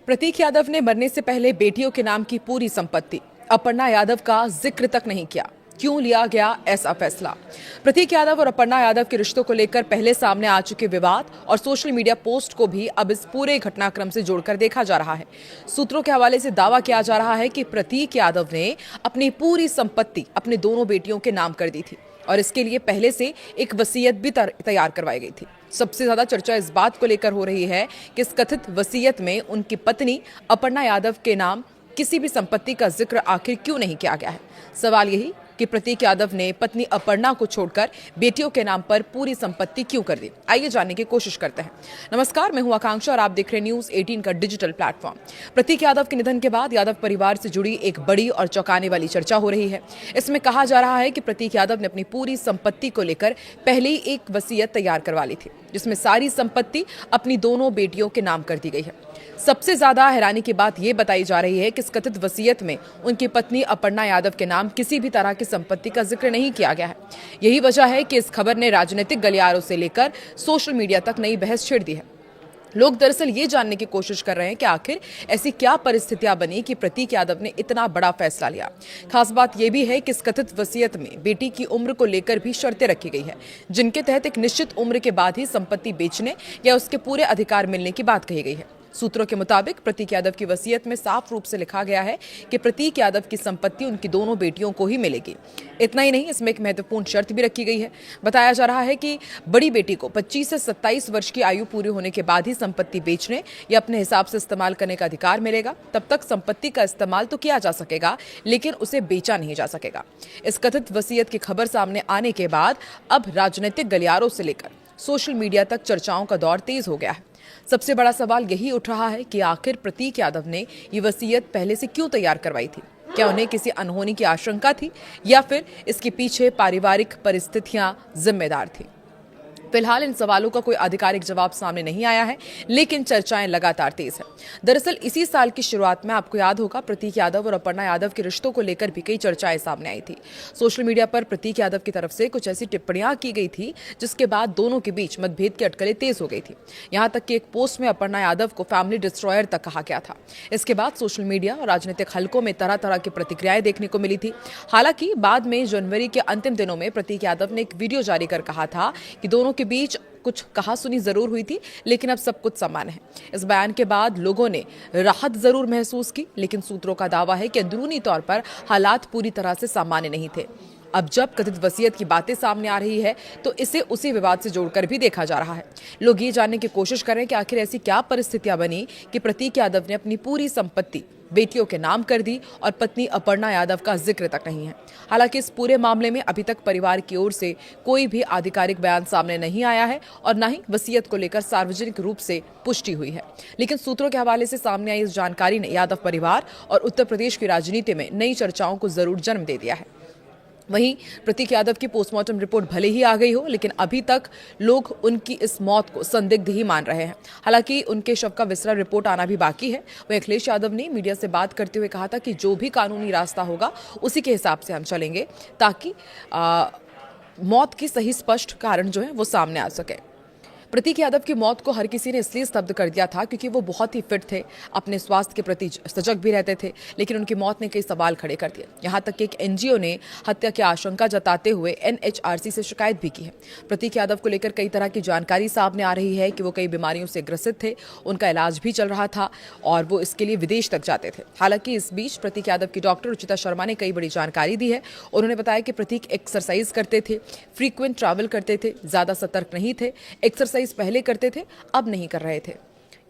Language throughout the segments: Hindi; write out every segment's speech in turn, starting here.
प्रतीक यादव ने मरने से पहले बेटियों के नाम की पूरी संपत्ति अपर्णा यादव का जिक्र तक नहीं किया। क्यों लिया गया ऐसा फैसला? प्रतीक यादव और अपर्णा यादव के रिश्तों को लेकर पहले सामने आ चुके विवाद और सोशल मीडिया पोस्ट को भी अब इस पूरे घटनाक्रम से जोड़कर देखा जा रहा है। सूत्रों के हवाले से दावा किया जा रहा है कि प्रतीक यादव ने अपनी पूरी संपत्ति अपने दोनों बेटियों के नाम कर दी थी और इसके लिए पहले से एक वसीयत भी तैयार करवाई गई थी। सबसे ज्यादा चर्चा इस बात को लेकर हो रही है कि इस कथित वसीयत में उनकी पत्नी अपर्णा यादव के नाम किसी भी संपत्ति का जिक्र आखिर क्यों नहीं किया गया है। सवाल यही कि प्रतीक यादव ने पत्नी अपर्णा को छोड़कर बेटियों के नाम पर पूरी संपत्ति क्यों कर दी। आइए जानने की कोशिश करते हैं। नमस्कार, मैं हूं आकांक्षा और आप देख रहे हैं न्यूज़ 18 का डिजिटल प्लेटफॉर्म। प्रतीक यादव के निधन के बाद यादव परिवार से जुड़ी एक बड़ी और चौंकाने वाली चर्चा हो रही है। इसमें कहा जा रहा है कि प्रतीक यादव ने अपनी पूरी संपत्ति को लेकर पहले ही एक वसीयत तैयार करवा ली थी, जिसमें सारी संपत्ति अपनी दोनों बेटियों के नाम कर दी गई है। सबसे ज्यादा हैरानी की बात यह बताई जा रही है कि इस कथित वसीयत में उनकी पत्नी अपर्णा यादव के नाम किसी भी तरह की संपत्ति का जिक्र नहीं किया गया है। यही वजह है कि इस खबर ने राजनीतिक गलियारों से लेकर सोशल मीडिया तक नई बहस छेड़ दी है। लोग दरअसल ये जानने की कोशिश कर रहे हैं कि आखिर ऐसी क्या परिस्थितियां बनी कि प्रतीक यादव ने इतना बड़ा फैसला लिया। खास बात यह भी है कि इस कथित वसीयत में बेटी की उम्र को लेकर भी शर्तें रखी गई है, जिनके तहत एक निश्चित उम्र के बाद ही संपत्ति बेचने या उसके पूरे अधिकार मिलने की बात कही गई है। सूत्रों के मुताबिक प्रतीक यादव की वसीयत में साफ रूप से लिखा गया है कि प्रतीक यादव की संपत्ति उनकी दोनों बेटियों को ही मिलेगी। इतना ही नहीं, इसमें एक महत्वपूर्ण शर्त भी रखी गई है। बताया जा रहा है कि बड़ी बेटी को 25 से 27 वर्ष की आयु पूरी होने के बाद ही संपत्ति बेचने या अपने हिसाब से इस्तेमाल करने का अधिकार मिलेगा। तब तक संपत्ति का इस्तेमाल तो किया जा सकेगा, लेकिन उसे बेचा नहीं जा सकेगा। इस कथित वसीयत की खबर सामने आने के बाद अब राजनीतिक गलियारों से लेकर सोशल मीडिया तक चर्चाओं का दौर तेज हो गया है। सबसे बड़ा सवाल यही उठ रहा है कि आखिर प्रतीक यादव ने ये वसीयत पहले से क्यों तैयार करवाई थी? क्या उन्हें किसी अनहोनी की आशंका थी या फिर इसके पीछे पारिवारिक परिस्थितियां जिम्मेदार थी? फिलहाल इन सवालों का कोई आधिकारिक जवाब सामने नहीं आया है, लेकिन चर्चाएं लगातार तेज है। दरअसल इसी साल की शुरुआत में आपको याद होगा, प्रतीक यादव और अपर्णा यादव के रिश्तों को लेकर भी कई चर्चाएं सामने आई थी। सोशल मीडिया पर प्रतीक यादव की तरफ से कुछ ऐसी टिप्पणियां की गई थी जिसके बाद दोनों के बीच मतभेद की अटकलें तेज हो गई थी। यहां तक कि एक पोस्ट में अपर्णा यादव को फैमिली डिस्ट्रॉयर तक कहा गया था। इसके बाद सोशल मीडिया और राजनीतिक हलकों में तरह तरह की प्रतिक्रियाएं देखने को मिली थी। हालांकि बाद में जनवरी के अंतिम दिनों में प्रतीक यादव ने एक वीडियो जारी कर कहा था कि दोनों के बीच कुछ कहा सुनी जरूर हुई थी, लेकिन अब सब कुछ सामान्य है। इस बयान के बाद लोगों ने राहत जरूर महसूस की, लेकिन सूत्रों का दावा है कि अंदरूनी तौर पर हालात पूरी तरह से सामान्य नहीं थे। अब जब कथित वसीयत की बातें सामने आ रही है तो इसे उसी विवाद से जोड़कर भी देखा जा रहा है। लोग ये जानने की कोशिश कर रहे हैं कि आखिर ऐसी क्या परिस्थितियां बनी कि प्रतीक यादव ने अपनी पूरी संपत्ति बेटियों के नाम कर दी और पत्नी अपर्णा यादव का जिक्र तक नहीं है। हालांकि इस पूरे मामले में अभी तक परिवार की ओर से कोई भी आधिकारिक बयान सामने नहीं आया है और न ही वसीयत को लेकर सार्वजनिक रूप से पुष्टि हुई है। लेकिन सूत्रों के हवाले से सामने आई इस जानकारी ने यादव परिवार और उत्तर प्रदेश की राजनीति में नई चर्चाओं को जरूर जन्म दे दिया है। वहीं प्रतीक यादव की पोस्टमार्टम रिपोर्ट भले ही आ गई हो, लेकिन अभी तक लोग उनकी इस मौत को संदिग्ध ही मान रहे हैं। हालांकि उनके शव का विसरा रिपोर्ट आना भी बाकी है। वहीं अखिलेश यादव ने मीडिया से बात करते हुए कहा था कि जो भी कानूनी रास्ता होगा उसी के हिसाब से हम चलेंगे, ताकि मौत की सही स्पष्ट कारण जो है वो सामने आ सके। प्रतीक यादव की मौत को हर किसी ने इसलिए स्तब्ध कर दिया था क्योंकि वो बहुत ही फिट थे, अपने स्वास्थ्य के प्रति सजग भी रहते थे, लेकिन उनकी मौत ने कई सवाल खड़े कर दिए। यहां तक कि एक एनजीओ ने हत्या की आशंका जताते हुए एनएचआरसी से शिकायत भी की है। प्रतीक यादव को लेकर कई तरह की जानकारी सामने आ रही है कि वो कई बीमारियों से ग्रसित थे, उनका इलाज भी चल रहा था और वो इसके लिए विदेश तक जाते थे। हालांकि इस बीच प्रतीक यादव की डॉक्टर रुचिता शर्मा ने कई बड़ी जानकारी दी है। उन्होंने बताया कि प्रतीक एक्सरसाइज करते थे, फ्रीक्वेंट ट्रैवल करते थे, ज्यादा सतर्क नहीं थे, एक्सरसाइज पहले करते थे, अब नहीं कर रहे थे।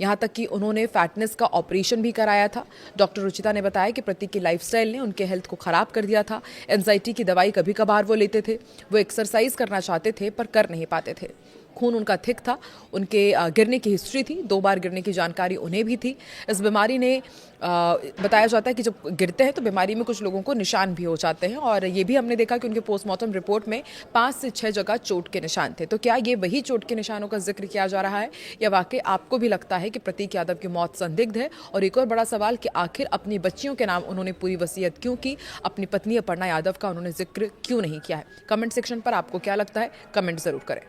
यहां तक कि उन्होंने फैटनेस का ऑपरेशन भी कराया था। डॉक्टर रुचिता ने बताया कि प्रतीक की लाइफस्टाइल ने उनके हेल्थ को खराब कर दिया था। एंजाइटी की दवाई कभी कभार वो लेते थे। वो एक्सरसाइज करना चाहते थे पर कर नहीं पाते थे। खून उनका थिक था, उनके गिरने की हिस्ट्री थी, 2 बार गिरने की जानकारी उन्हें भी थी। इस बीमारी ने बताया जाता है कि जब गिरते हैं तो बीमारी में कुछ लोगों को निशान भी हो जाते हैं और ये भी हमने देखा कि उनके पोस्टमार्टम रिपोर्ट में 5 से 6 जगह चोट के निशान थे। तो क्या ये वही चोट के निशानों का जिक्र किया जा रहा है या वाकई आपको भी लगता है कि प्रतीक यादव की मौत संदिग्ध है? और एक और बड़ा सवाल कि आखिर अपनी बच्चियों के नाम उन्होंने पूरी वसीयत क्यों की, अपनी पत्नी अपर्णा यादव का उन्होंने जिक्र क्यों नहीं किया है? कमेंट सेक्शन पर आपको क्या लगता है, कमेंट जरूर करें।